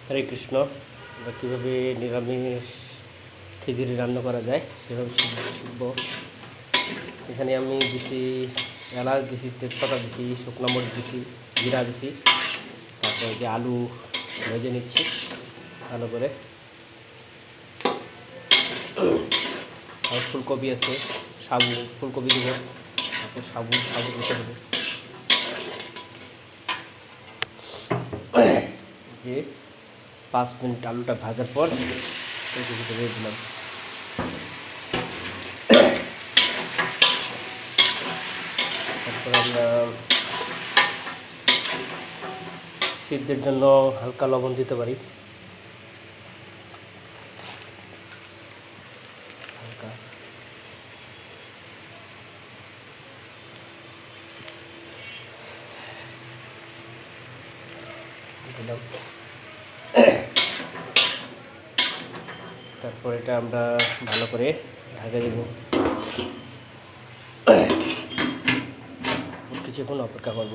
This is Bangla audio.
হরে কৃষ্ণ। আমরা কীভাবে নিরামিষ খিচুড়ি রান্না করা যায় সেভাবে শিখব। এখানে আমি দিছি এলাচ দিছি, তেজপাতা দিছি, শুকনো মরিচ দিছি, জিরা দিছি। তারপরে যে আলু ভেজে নিচ্ছি ভালো করে। আর ফুলকপি আছে, সাবু ফুলকপি দেবো, তারপর সাবু দিতে হবে। যে 5 মিনিট আলুটা ভাজার পর ফুলকপিটা দিয়ে দিলাম। তারপর আমরা সিদ্ধের জন্য হালকা লবণ দিতে পারি, হালকা। দিলাম। তারপর এটা আমরা ভালো করে ঢাকা দেব, কিছুক্ষণ অপেক্ষা করব।